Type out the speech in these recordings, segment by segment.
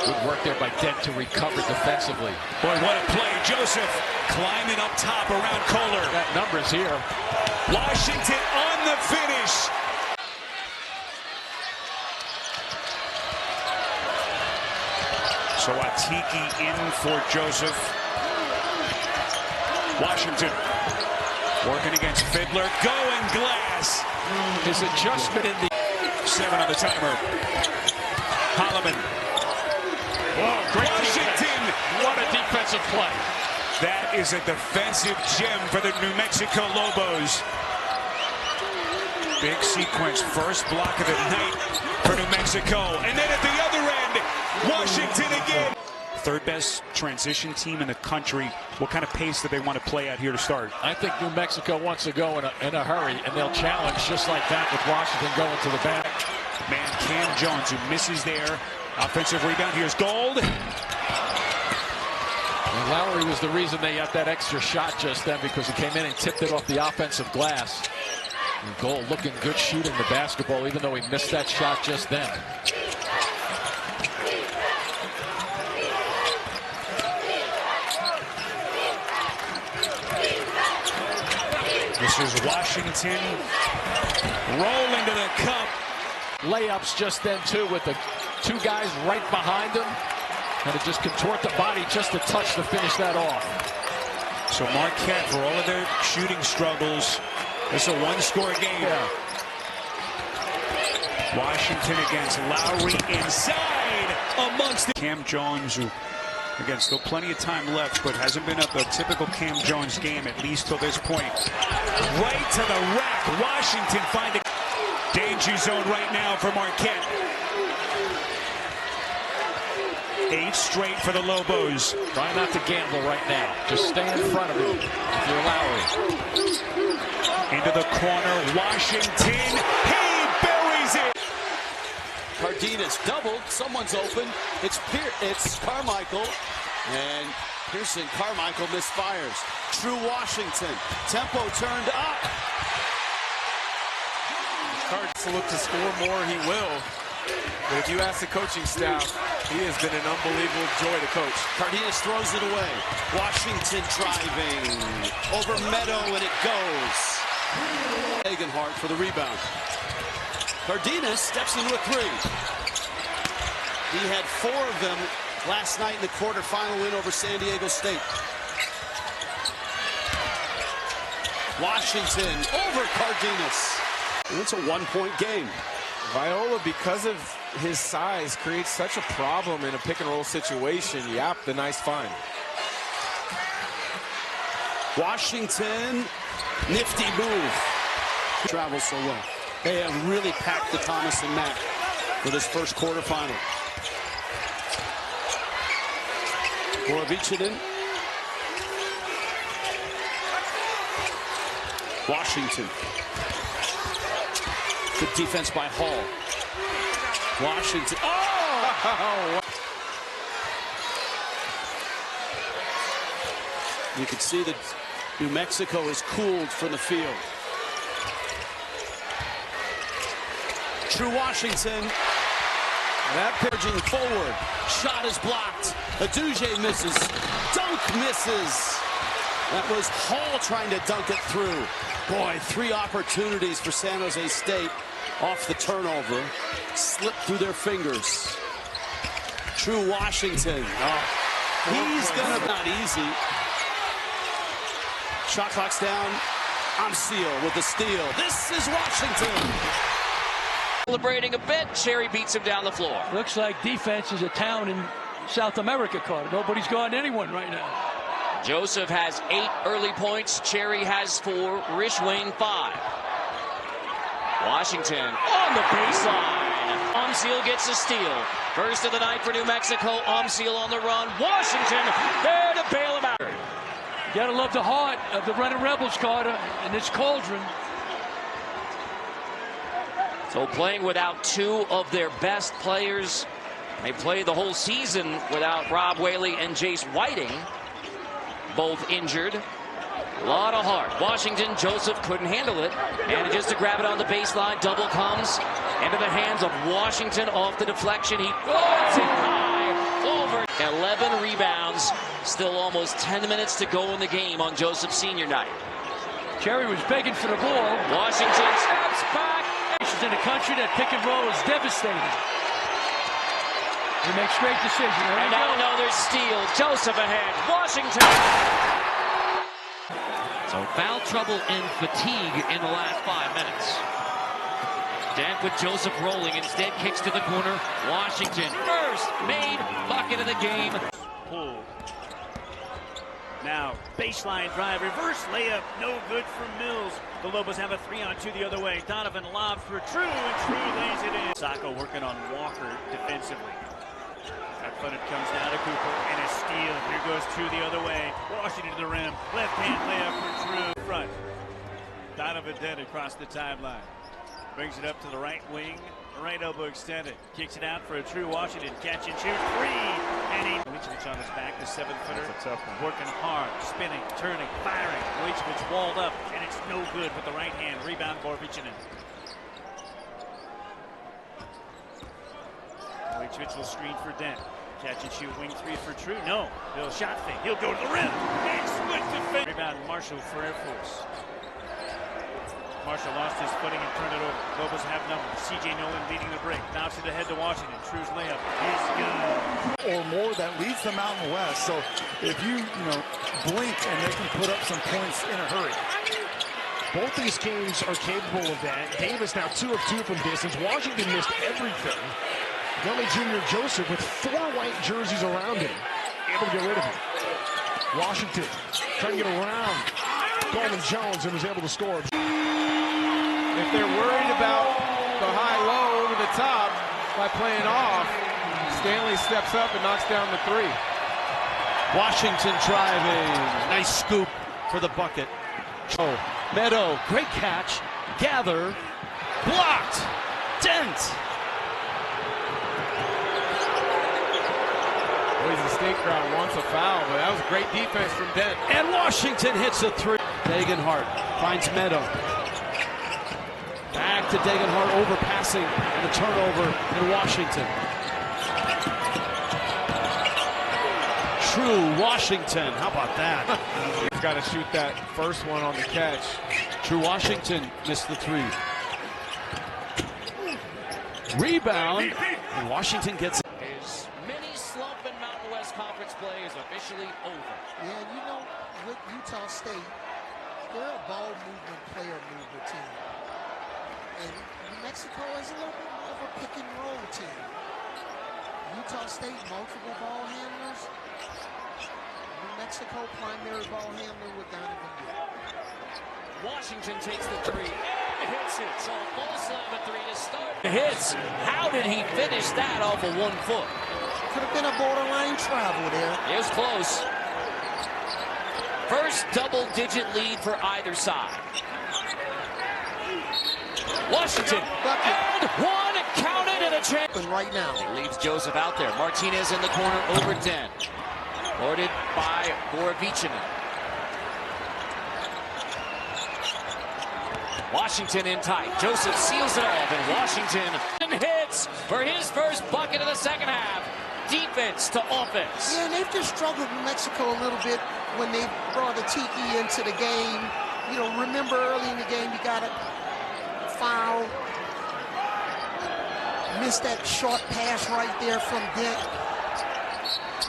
Good work there by Dent to recover defensively. Boy, what a play. Joseph climbing up top around Kohler. Got numbers here. Washington on the finish. So Atiki in for Joseph. Washington working against Fiddler. Going glass. His adjustment in the 7 on the timer. Holloman. Whoa, great Washington. Defense. What a defensive play. That is a defensive gem for the New Mexico Lobos. Big sequence. First block of the night for New Mexico. And then at the other end, Washington again. Third best transition team in the country. What kind of pace do they want to play out here to start? I think New Mexico wants to go in a hurry, and they'll challenge just like that with Washington going to the back. Man, Cam Jones, who misses there. Offensive rebound. Here's Gold. And Lowry was the reason they got that extra shot just then, because he came in and tipped it off the offensive glass. And Gold looking good shooting the basketball, even though he missed that shot just then. This is Washington rolling to the cup. Layups just then, too, with the two guys right behind him. And to just contort the body just to touch to finish that off. So Marquette, for all of their shooting struggles, it's a one-score game. Yeah. Washington against Lowry inside amongst the Cam Jones, who, again, still plenty of time left, but hasn't been up a typical Cam Jones game, at least till this point. Right to the rack. Washington finding danger zone right now for Marquette. 8 straight for the Lobos. Try not to gamble right now. Just stay in front of him if you're Lowry. Into the corner, Washington. He buries it. Cardenas doubled. Someone's open. It's Carmichael. And Pearson. Carmichael misfires. True Washington. Tempo turned up. Cards to look to score more, he will. But if you ask the coaching staff, he has been an unbelievable joy to coach. Cardenas throws it away. Washington driving over Meadow, and it goes. Hagenhart for the rebound. Cardenas steps into a 3. He had 4 of them last night in the quarterfinal win over San Diego State. Washington over Cardenas. And it's a 1-point game. Viola, because of his size, creates such a problem in a pick-and-roll situation. Yap, the nice find. Washington, nifty move. Travels so well. They have really packed the Thomas and Mack for this first quarterfinal. Borovichinen. Washington. Good defense by Hall. Washington. Oh! You can see that New Mexico is cooled from the field. True Washington. That pitching forward. Shot is blocked. Aduje misses. Dunk misses. That was Hall trying to dunk it through. Boy, 3 opportunities for San Jose State off the turnover. Slipped through their fingers. True Washington. Oh, he's gonna not easy. Shot clock's down. Amseel with the steal. This is Washington. Celebrating a bit. Cherry beats him down the floor. Looks like defense is a town in South America, Carter. Nobody's guarding anyone right now. Joseph has 8 early points. Cherry has 4. Rishwain 5. Washington on the baseline. Amseel gets a steal. First of the night for New Mexico. Amseel on the run. Washington there to bail him out. You gotta love the heart of the Red Rebels, Carter, in this cauldron. So playing without 2 of their best players. They played the whole season without Rob Whaley and Jace Whiting, both injured. A lot of heart. Washington, Joseph couldn't handle it. And just to grab it on the baseline, double comes into the hands of Washington off the deflection. He puts it high. 11 rebounds, still almost 10 minutes to go in the game on Joseph Senior night. Jerry was begging for the ball. Washington steps back. She's in a country that pick and roll is devastating. He makes great decisions. And now another steal. Joseph ahead. Washington. So foul trouble and fatigue in the last 5 minutes. Dent with Joseph rolling. Instead kicks to the corner. Washington first made bucket of the game. Pull. Now, baseline drive, reverse layup, no good from Mills. The Lobos have a 3-on-2 the other way. Donovan lobs for True, and True lays it in. Sacco working on Walker defensively. But it comes down to Cooper, and a steal. Here goes True the other way. Washington to the rim. Left-hand layup for True. Front. Donovan Dent across the timeline. Brings it up to the right wing. Right elbow extended. Kicks it out for a True Washington. Catch and shoot. Three. And he. Wojciech on his back. The 7-footer. That's a tough one. Working hard. Spinning. Turning. Firing. Wojciech walled up. And it's no good with the right hand. Rebound for Wojciech. Wojciech will screen for Dent. Catch and shoot. Wing three for True. No. He'll shot fake. He'll go to the rim. And split defense. Rebound Marshall for Air Force. Marshall lost his footing and turned it over. Lobos have numbers. C.J. Nolan leading the break. Bounce it ahead to Washington. True's layup is good. Or more that leads them out in the West. So if you blink and they can put up some points in a hurry. Both these games are capable of that. Davis now 2 of 2 from distance. Washington missed everything. Gummy Jr. Joseph with 4 white jerseys around him. Able to get rid of it. Washington trying to get around Coleman Jones and was able to score. If they're worried about the high-low over the top by playing off, Stanley steps up and knocks down the 3. Washington driving. Nice scoop for the bucket. Oh, Meadow, great catch. Gather. Blocked. Dent. Boise State crowd wants a foul, but that was great defense from Dent. And Washington hits a 3. Degenhart finds Meadow. Back to Degenhart, overpassing, and the turnover in Washington. True Washington, how about that? He's got to shoot that first one on the catch. True Washington missed the 3. Rebound, and Washington gets it. His mini slump in Mountain West Conference play is officially over. Yeah, with Utah State, they're a ball movement, player movement team. And New Mexico is a little bit more of a pick and roll team. Utah State, multiple ball handlers. New Mexico, primary ball handler with Donovan Dent. Washington takes the 3 and hits it. So full slam at 3 to start. Hits. How did he finish that off of 1 foot? Could have been a borderline travel there. It was close. First double-digit lead for either side. Washington, and 1 counted and a chance. Right now. Leaves Joseph out there. Martinez in the corner over Dent. Boarded by Borovichinen. Washington in tight. Joseph seals it off, and Washington hits for his first bucket of the second half. Defense to offense. Yeah, and they've just struggled in Mexico a little bit when they brought the Tiki into the game. Remember early in the game, you got a foul. Missed that short pass right there from Dent.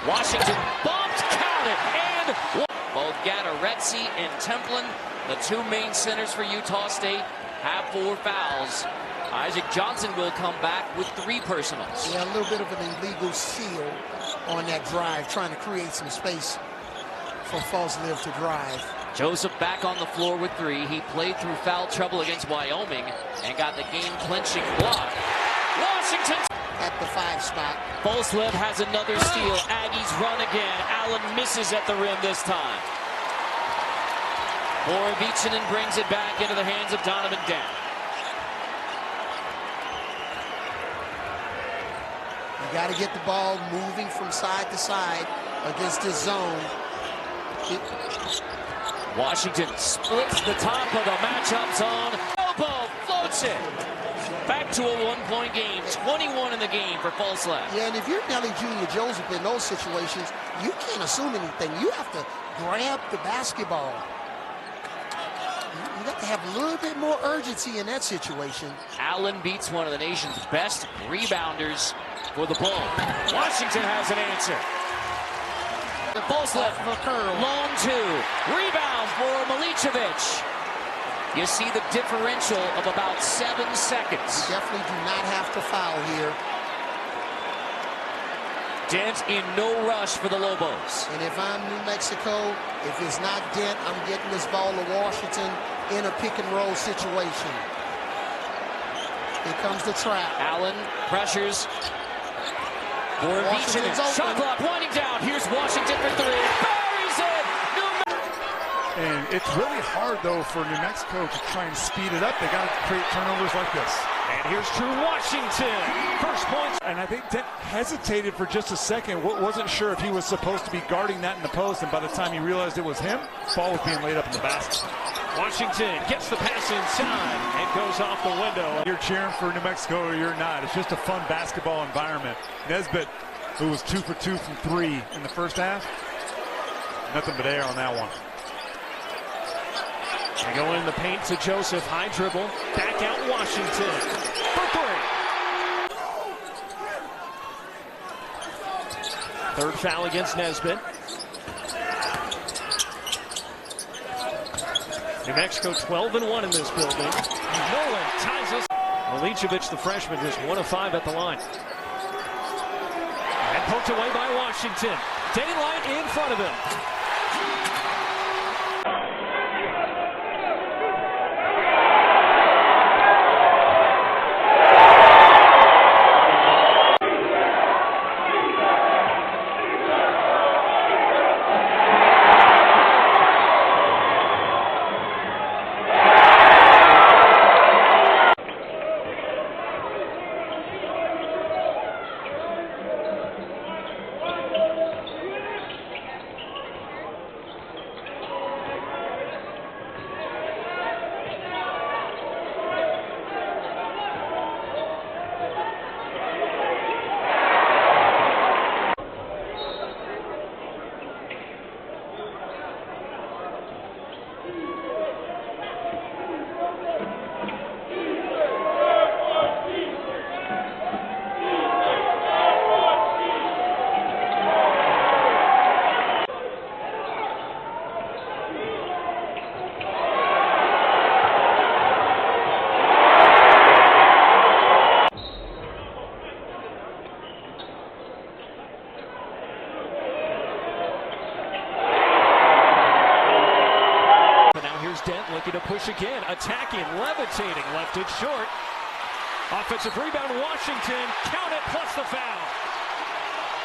Washington bumped, counted, and both Gattaretzi and Templin, the 2 main centers for Utah State, have 4 fouls. Isaac Johnson will come back with 3 personals. Yeah, a little bit of an illegal seal on that drive, trying to create some space for Falsliv to drive. Joseph back on the floor with 3. He played through foul trouble against Wyoming and got the game-clinching block. Washington at the 5 spot. Falsliv has another steal. Aggies run again. Allen misses at the rim this time. Borovichinen brings it back into the hands of Donovan Dent. You got to get the ball moving from side to side against this zone. Washington splits the top of the matchup zone. Elbow floats it. Back to a one-point game. 21 in the game for Falstaff. Yeah, and if you're Nelly Jr. Joseph in those situations, you can't assume anything. You have to grab the basketball. You got to have a little bit more urgency in that situation. Allen beats one of the nation's best rebounders for the ball. Washington has an answer. The Falstaff for curl. Long two. Rebound for Milicevic. You see the differential of about 7 seconds. You definitely do not have to foul here. Dent in no rush for the Lobos. And if I'm New Mexico, if it's not Dent, I'm getting this ball to Washington in a pick and roll situation. Here comes the trap. Allen pressures. Washington's open. Shot clock winding down. Here's Washington for three. Buries it. And it's really hard, though, for New Mexico to try and speed it up. They got to create turnovers like this. And here's True Washington. First points. And I think Dent hesitated for just a second. Wasn't sure if he was supposed to be guarding that in the post. And by the time he realized it was him, the ball was being laid up in the basket. Washington gets the pass inside and goes off the window. You're cheering for New Mexico or you're not. It's just a fun basketball environment. Nesbitt, who was 2 for 2 from 3 in the first half, nothing but air on that one. They go in the paint to Joseph. High dribble. Back out Washington for three. Third foul against Nesbitt. New Mexico 12-1 in this building. Nolan ties us. Milicevic, the freshman, just 1 of 5 at the line. And poked away by Washington. Daylight in front of him. Dent looking to push again, attacking, levitating, left it short. Offensive rebound, Washington, count it, plus the foul.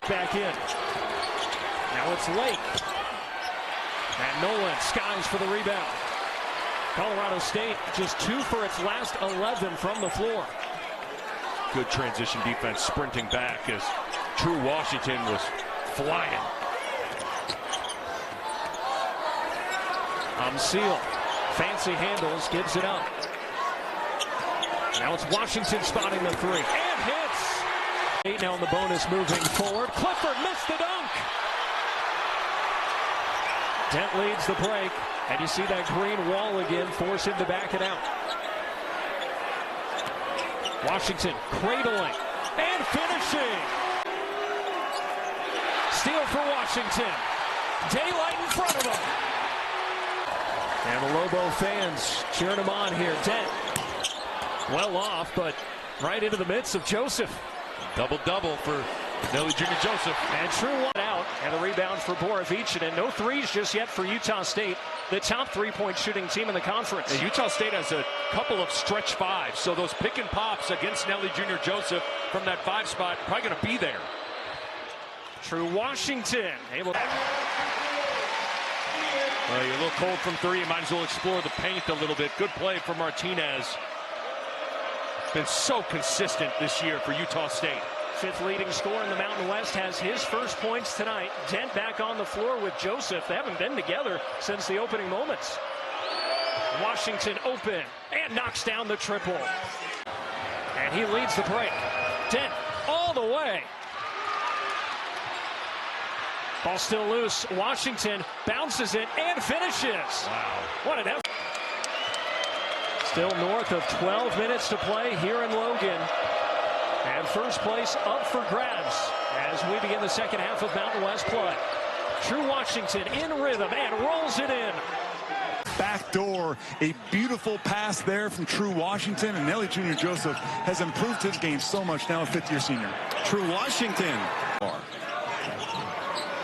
Back in. Now it's Lake. And Nolan skies for the rebound. Colorado State just 2 for its last 11 from the floor. Good transition defense, sprinting back as True Washington was flying. Seal. Fancy handles, gives it up. Now it's Washington spotting the three. And hits! 8 now in the bonus moving forward. Clifford missed the dunk! Dent leads the break. And you see that green wall again, force him to back it out. Washington cradling and finishing. Steal for Washington. Daylight in front of him. And the Lobo fans cheering him on here. Dent well off, but right into the midst of Joseph. Double-double for Nelly Jr. Joseph. And True one out. And the rebound for Borovic. And no threes just yet for Utah State, the top three-point shooting team in the conference. And Utah State has a couple of stretch fives, so those pick and pops against Nelly Jr. Joseph from that 5 spot probably going to be there. True Washington able to... Well, you're a little cold from 3. You might as well explore the paint a little bit. Good play for Martinez. Been so consistent this year for Utah State. 5th leading scorer in the Mountain West has his first points tonight. Dent back on the floor with Joseph. They haven't been together since the opening moments. Washington open and knocks down the triple. And he leads the break. Dent all the way. Ball still loose. Washington bounces it and finishes. Wow. What an effort. Still north of 12 minutes to play here in Logan. And first place up for grabs as we begin the second half of Mountain West play. True Washington in rhythm and rolls it in. Back door, a beautiful pass there from True Washington, and Nelly Jr. Joseph has improved his game so much now, a fifth-year senior. True Washington.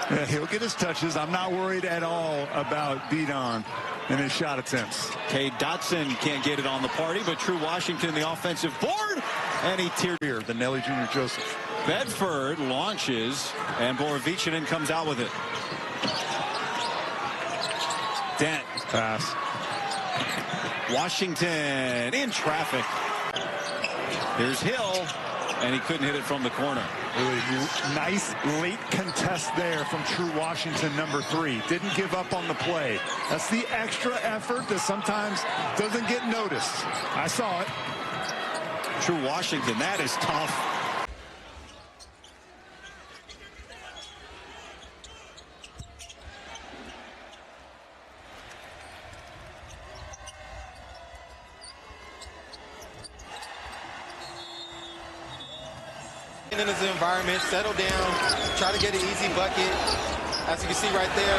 Yeah, he'll get his touches. I'm not worried at all about Beadon and his shot attempts. Cade Dotson can't get it on the party, but True Washington, the offensive board, and he tiered here. The Nelly Jr. Joseph. Bedford launches, and Borovichinen comes out with it. Dent. Pass. Washington in traffic. Here's Hill, and he couldn't hit it from the corner. Really nice late contest there from True Washington, number 3. Didn't give up on the play. That's the extra effort that sometimes doesn't get noticed. I saw it. True Washington, that is tough. In this environment, settle down, try to get an easy bucket. As you can see right there,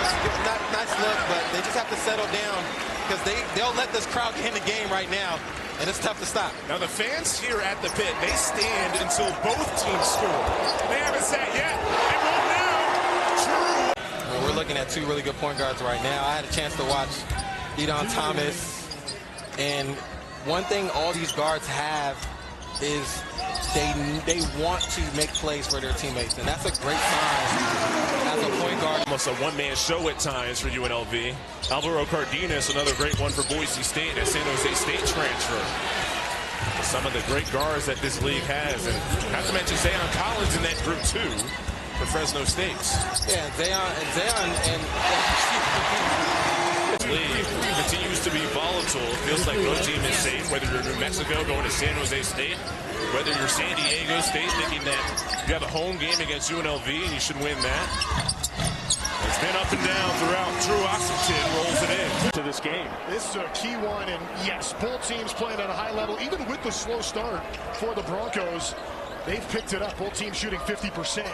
nice look, but they just have to settle down because they'll let this crowd get in the game right now, and it's tough to stop. Now the fans here at the pit, they stand until both teams score. They haven't sat yet. They won't now. True. We're looking at two really good point guards right now. I had a chance to watch Edon Thomas, and one thing all these guards have is they want to make plays for their teammates, and that's a great sign as a point guard. Almost a one-man show at times for UNLV. Alvaro Cardenas, another great one for Boise State, a San Jose State transfer. Some of the great guards that this league has, and not to mention Zayon Collins in that group too for Fresno State. Yeah, Zayon and this league continues to be volatile. It feels like no team is safe, whether you're New Mexico going to San Jose State, whether you're San Diego State thinking that you have a home game against UNLV and you should win that. It's been up and down throughout. True Washington rolls it in to this game. This is a key one, and yes, both teams playing at a high level. Even with the slow start for the Broncos, they've picked it up. Both teams shooting 50%.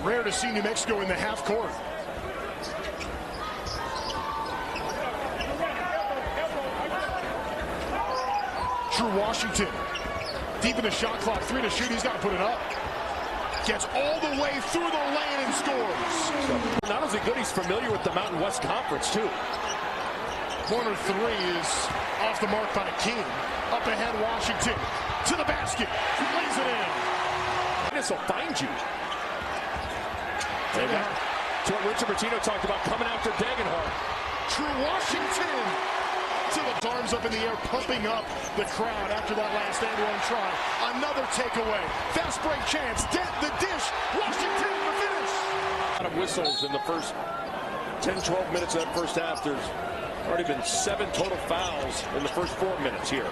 Rare to see New Mexico in the half court. True Washington, deep in the shot clock, 3 to shoot, he's got to put it up. Gets all the way through the lane and scores. Not only good, he's familiar with the Mountain West Conference, too. Corner 3 is off the mark by King. Up ahead, Washington, to the basket, lays it in. This will find you. That's what Richard Bertino talked about, coming after Dagenhart. True Washington to the arms up in the air, pumping up the crowd after that last and-one try. Another takeaway. Fast break chance. Dent the dish. Washington the finish. A lot of whistles in the first 10-12 minutes of that first half. There's already been 7 total fouls in the first 4 minutes here.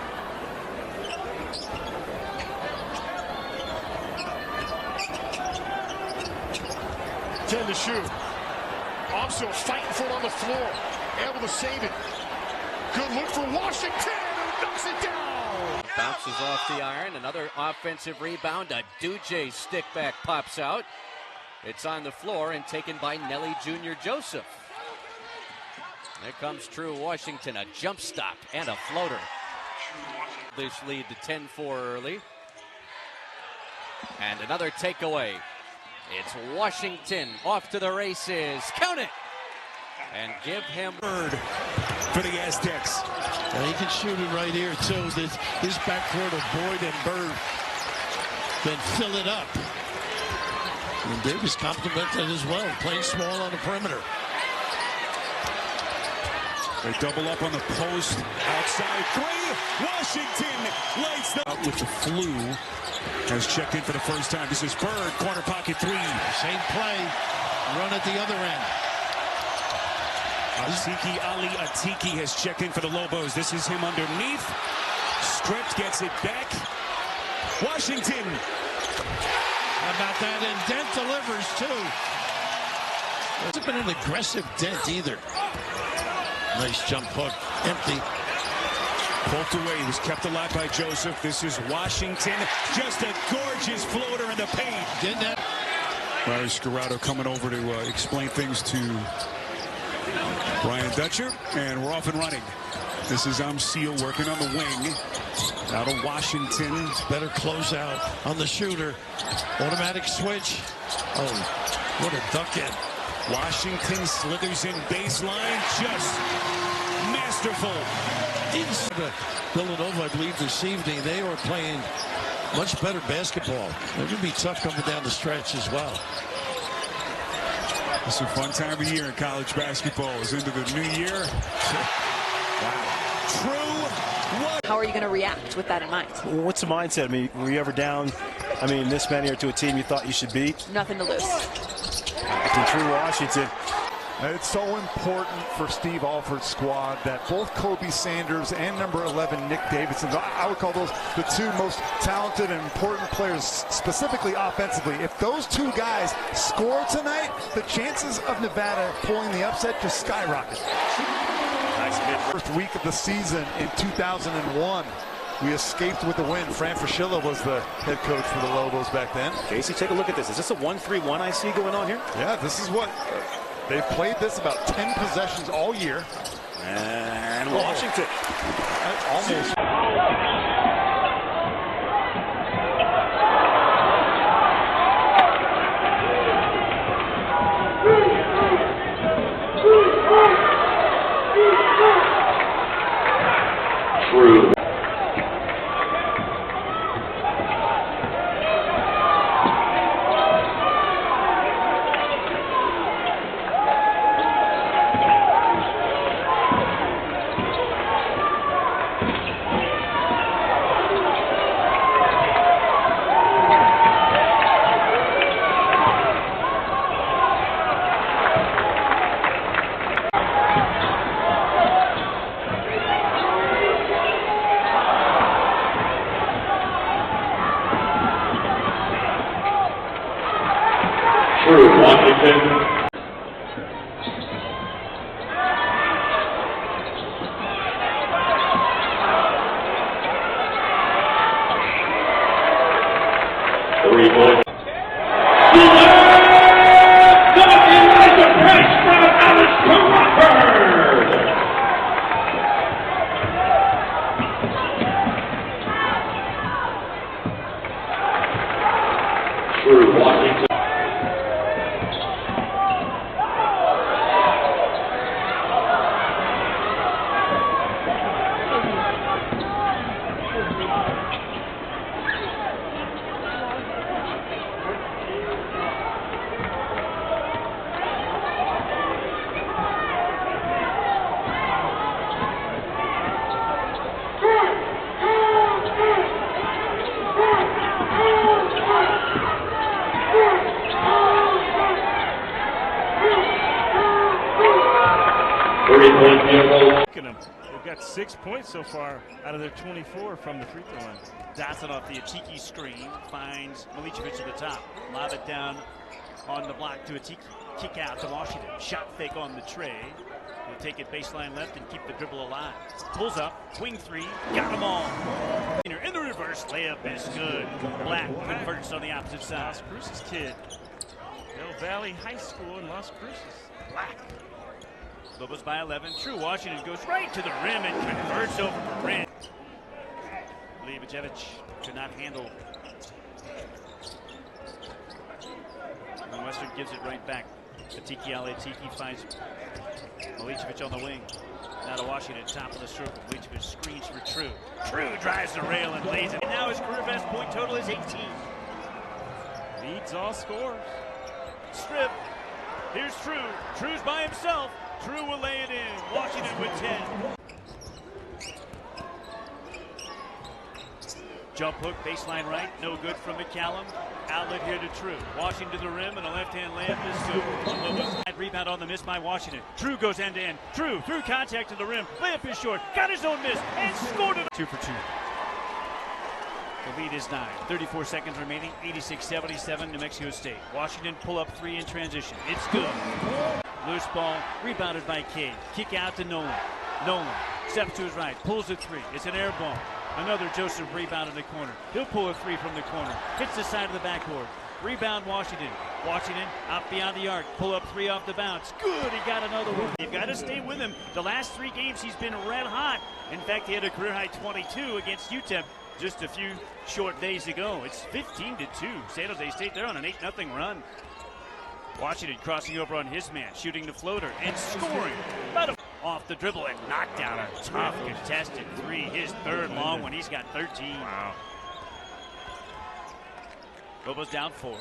To shoot. Also fighting for it on the floor. Able to save it. Good look for Washington, who knocks it down. Bounces off the iron. Another offensive rebound. A Duje stick back pops out. It's on the floor and taken by Nelly Jr. Joseph. There comes True Washington. A jump stop and a floater. This lead to 10-4 early. And another takeaway. It's Washington off to the races. Count it! And give him Bird for the Aztecs. And he can shoot it right here, too. This backcourt of Boyd and Bird can fill it up. And Davis complimented as well, playing small on the perimeter. They double up on the post. Outside 3. Washington lights them up with the flu. Has checked in for the first time. This is Bird, corner pocket 3. Same play, run at the other end. Atiki Ali Atiki has checked in for the Lobos. This is him underneath. Stripped, gets it back. Washington. How about that? And Dent delivers, too. Hasn't been an aggressive Dent either. Nice jump hook. Empty. Poked away. He was kept alive by Joseph. This is Washington. Just a gorgeous floater in the paint. Didn't have... Larry Scarrato coming over to explain things to Brian Dutcher. And we're off and running. This is Seal working on the wing. Out of Washington. Better closeout on the shooter. Automatic switch. Oh, what a duck in. Washington slithers in baseline. Just masterful. Inside Villanova, I believe, this evening, they are playing much better basketball. They're going to be tough coming down the stretch as well. It's a fun time of year in college basketball. It's into the new year. Wow. True. What? How are you going to react with that in mind? Well, what's the mindset? I mean, were you ever down, this many or to a team you thought you should beat? Nothing to lose. In true Washington. It's so important for Steve Alford's squad that both Kobe Sanders and number 11 Nick Davidson, I would call those the two most talented and important players, specifically offensively. If those two guys score tonight, the chances of Nevada pulling the upset just skyrocket. First week of the season in 2001. We escaped with the win. Fran Fraschilla was the head coach for the Lobos back then. Casey, take a look at this. Is this a 1-3-1 I see going on here? Yeah, this is what they've played this about 10 possessions all year. And Washington. Almost. True. True, Washington. Three-point. True, Washington. They've got 6 points so far out of their 24 from the free throw line. Dotson off the Atiki screen finds Milicevic at the top. Lob it down on the block to Atiki. Kick out to Washington. Shot fake on the tray. He'll take it baseline left and keep the dribble alive. Pulls up, wing three, got them all. In the reverse, layup is good. Black converts on the opposite side. Las Cruces kid. Del Valley High School in Las Cruces. Black. Lobos by 11. True Washington goes right to the rim and converts over for Rin. Milicevic could not handle. And Western gives it right back. Atiki Ali Atiki finds Milicevic on the wing. Now to Washington, top of the circle. Milicevic screens for True. True drives the rail and lays it. And now his career best point total is 18. Leads all scores. Strip. Here's True. True's by himself. True will lay it in. Washington with 10. Jump hook, baseline right, no good from McCallum. Outlet here to True. Washington to the rim, and a left-hand layup is good. Rebound on the miss by Washington. True goes end-to-end. True through contact to the rim. Layup is short. Got his own miss and scored it. 2 for 2. The lead is 9. 34 seconds remaining. 86-77 New Mexico State. Washington pull up 3 in transition. It's good. Loose ball rebounded by Cade. Kick out to Nolan. Nolan steps to his right, pulls a 3. It's an air ball. Another Joseph rebound in the corner. He'll pull a 3 from the corner. Hits the side of the backboard. Rebound Washington. Washington out beyond the arc. Pull up 3 off the bounce. Good, he got another one. You've got to stay with him. The last 3 games he's been red hot. In fact, he had a career high 22 against UTEP just a few short days ago. It's 15-2. San Jose State, they're on an 8-0 run. Washington crossing over on his man, shooting the floater and scoring. Off the dribble and knocked down a tough contested 3. His 3rd long one. He's got 13. Wow. Lobos down 4.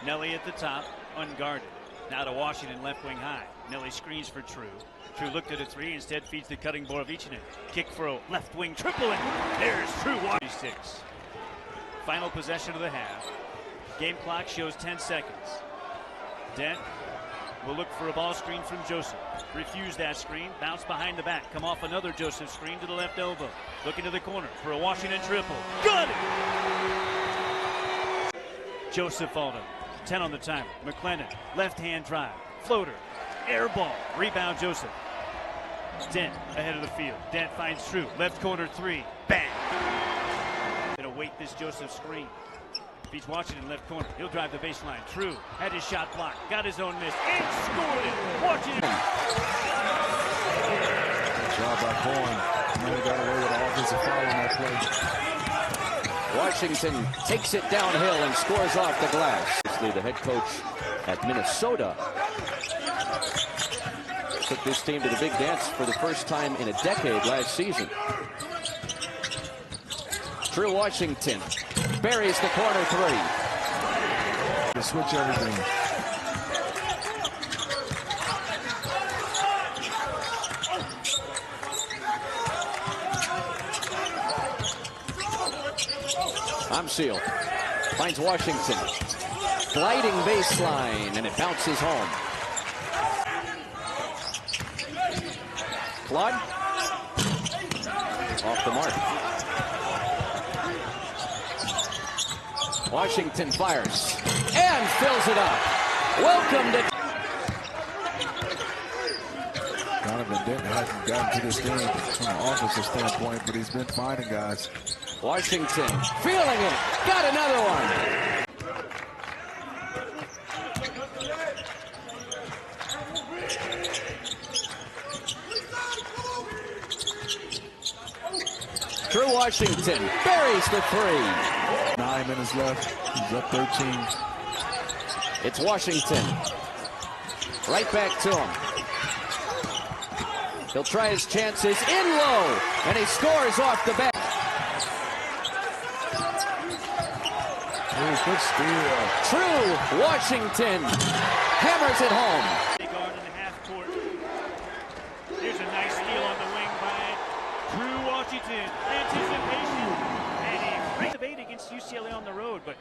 Nelly at the top, unguarded. Now to Washington, left wing high. Nelly screens for True. True looked at a 3, instead feeds the cutting Borovichinen. Kick for a left wing triple, and there's True. 6. Final possession of the half. Game clock shows 10 seconds. Dent will look for a ball screen from Joseph. Refuse that screen. Bounce behind the back. Come off another Joseph screen to the left elbow. Looking to the corner for a Washington triple. Good! Joseph Alden. 10 on the timer. McClendon. Left-hand drive. Floater. Air ball. Rebound Joseph. Dent ahead of the field. Dent finds True. Left corner 3. Bang! Gonna wait this Joseph screen. Beats Washington left corner. He'll drive the baseline. True had his shot blocked. Got his own miss and scored it. Washington. Good job by Bourne. Only got away with an offensive foul on that play. Washington takes it downhill and scores off the glass. The head coach at Minnesota took this team to the big dance for the first time in a decade last season. True Washington buries the corner 3. To switch everything. Amsiel finds Washington. Gliding baseline, and it bounces home. Claude off the mark. Washington fires and fills it up. Welcome to Donovan Dent hasn't gotten to this game from an offensive standpoint, but he's been finding guys. Washington feeling it. Got another one. True Washington buries the 3. 9 minutes left. He's up 13. It's Washington. Right back to him. He'll try his chances in low, and he scores off the back. Good steal. True Washington hammers it home. Guard in the half court. Here's a nice steal on the wing by True Washington. Anticipation. And he breaks of 8 against UCLA on the road, but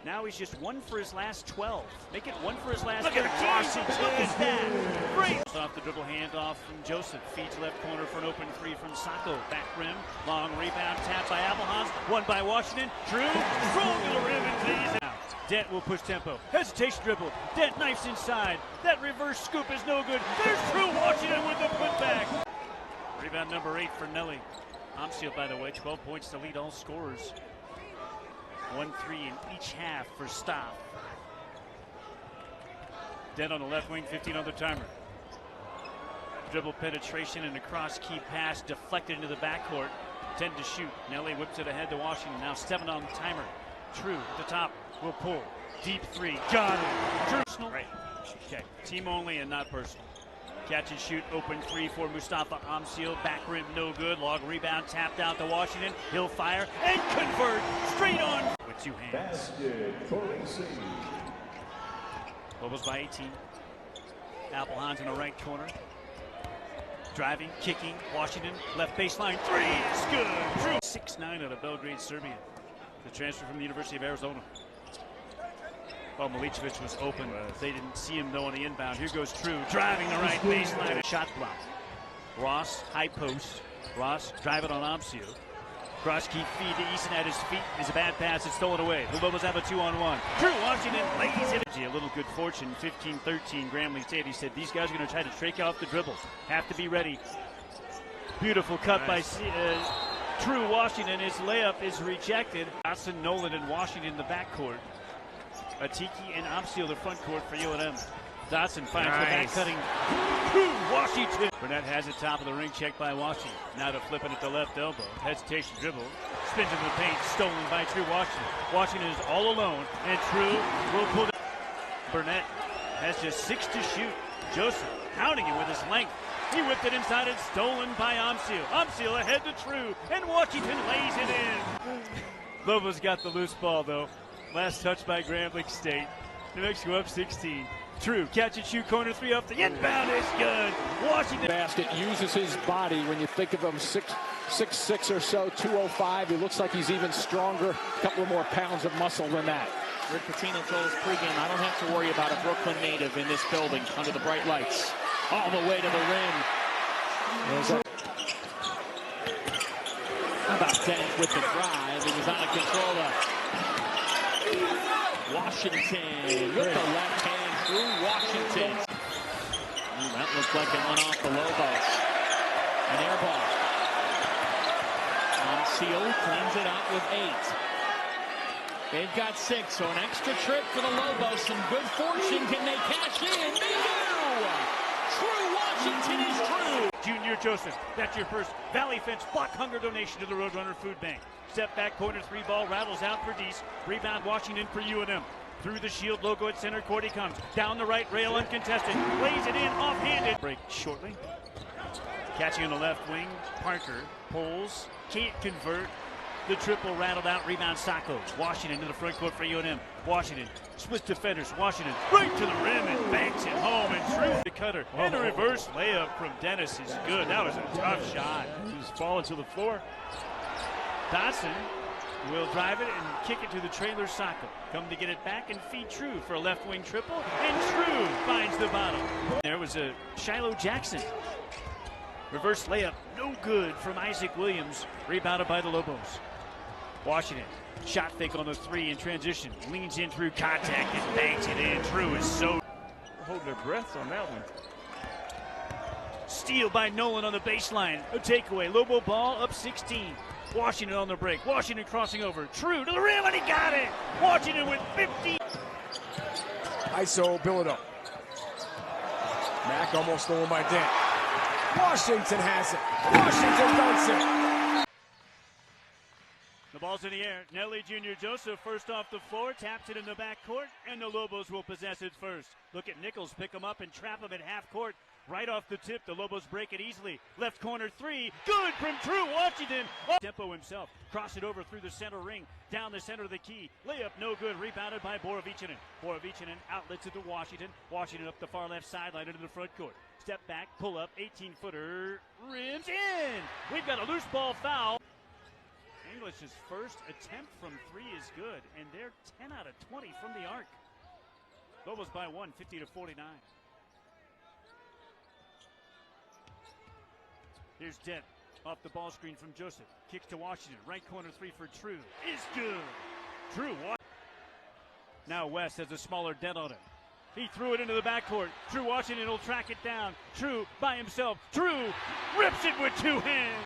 now he's just 1 for his last 12. Make it 1 for his last 13. Look at that. Great. Off the dribble handoff from Joseph. Feeds left corner for an open 3 from Sacco. Back rim. Long rebound tap by Applehans. 1 by Washington. True. Strong to the rim and he's out. Dent will push tempo. Hesitation dribble. Dent knifes inside. That reverse scoop is no good. There's True Washington with the putback. Rebound number 8 for Nelly. Amsiel, by the way, 12 points to lead all scorers. 1-3 in each half for Stoff. Dent on the left wing, 15 on the timer. Dribble penetration and a cross-key pass deflected into the backcourt. 10 to shoot. Nelly whips it ahead to Washington. Now 7 on the timer. True at the top will pull. Deep 3. Got it. Personal. Right. Okay. Team only and not personal. Catch and shoot. Open 3 for Mustafa Amsiel. Back rim no good. Long rebound tapped out to Washington. He'll fire and convert straight on with 2 hands. Lobos by 18. Applehans in the right corner. Driving, kicking. Washington left baseline 3 is good. True. 6'9" out of Belgrade, Serbia. the transfer from the University of Arizona. Oh, Milicevic was open. They didn't see him though on the inbound. Here goes True, driving the right baseline. Shot block. Ross, high post. Ross, drive it on Amsio. Cross keep feed to Easton at his feet. Is a bad pass. It's stolen away. The Lobos have a 2-on-1. True Washington lays it. A little good fortune. 15-13. Grambling State. He said these guys are going to try to trach off the dribble. Have to be ready. Beautiful cut by True Washington. His layup is rejected. Dotson, Nolan, and Washington in the backcourt. Atiki and Amsio the front court for UNM. Dotson finds the back cutting. True Washington. Burnett has it top of the ring, checked by Washington. Now to flip it at the left elbow. Hesitation dribble. Spins into the paint, stolen by True Washington. Washington is all alone, and True will pull it. Burnett has just 6 to shoot. Joseph hounding him with his length. He whipped it inside and stolen by Amsio. Amsio ahead to True, and Washington lays it in. Lobos got the loose ball, though. Last touch by Grambling State. New Mexico up 16. True, catch and shoot, corner 3 up the inbound is good. Washington. Basket uses his body. When you think of him 6'6" or so, 205. He looks like he's even stronger. A couple more pounds of muscle than that. Rick Pitino told us pregame, I don't have to worry about a Brooklyn native in this building under the bright lights. All the way to the rim. How about Dent with the drive? He was out of control. Washington with the left hand through Washington. That looked like it went off the Lobos. An air ball. Seal cleans it out with 8. They've got 6, so an extra trip for the Lobos. Some good fortune. Can they cash in? They do! True Washington is true. Junior Joseph, that's your first Valley Fence Block Hunger donation to the Roadrunner Food Bank. Step back, corner 3 ball, rattles out for Deese. Rebound Washington for UNM. Through the Shield logo at center court he comes. Down the right rail uncontested. Lays it in offhanded. Break shortly. Catching on the left wing, Parker pulls. Can't convert. The triple rattled out. Rebound Sacco. Washington to the front court for UNM. Washington, split defenders. Washington right to the rim and banks it home. And True the cutter. And a reverse layup from Dennis is good. That was a tough shot. He's falling to the floor. Dotson will drive it and kick it to the trailer Sacco. Come to get it back and feed True for a left wing triple. And True finds the bottom. There was a Shiloh Jackson. Reverse layup, no good from Isaac Williams. Rebounded by the Lobos. Washington, shot fake on the 3 in transition. Leans in through contact and banks it in. True is so holding their breaths on that one. Steal by Nolan on the baseline. A takeaway. Lobo ball up 16. Washington on the break. Washington crossing over. True to the rim, and he got it. Washington with 50. ISO, build it up. Mack almost stolen by Dent. Washington has it. Washington dunks it. The ball's in the air. Nelly Jr. Joseph first off the floor, taps it in the backcourt, and the Lobos will possess it first. Look at Nichols pick him up and trap him at half court. Right off the tip, the Lobos break it easily. Left corner 3, good from True Washington. Tempo himself, cross it over through the center ring, down the center of the key. Layup no good, rebounded by Borovichinen. Borovichinen outlets it to Washington. Washington up the far left sideline into the front court. Step back, pull up, 18-footer, rims in. We've got a loose ball foul. English's first attempt from 3 is good, and they're 10 out of 20 from the arc. Lobos by 1, 50-49. Here's Dent off the ball screen from Joseph. Kicks to Washington. Right corner 3 for True. Is good. True. Now West has a smaller Dent on him. He threw it into the backcourt. True Washington will track it down. True by himself. True rips it with 2 hands.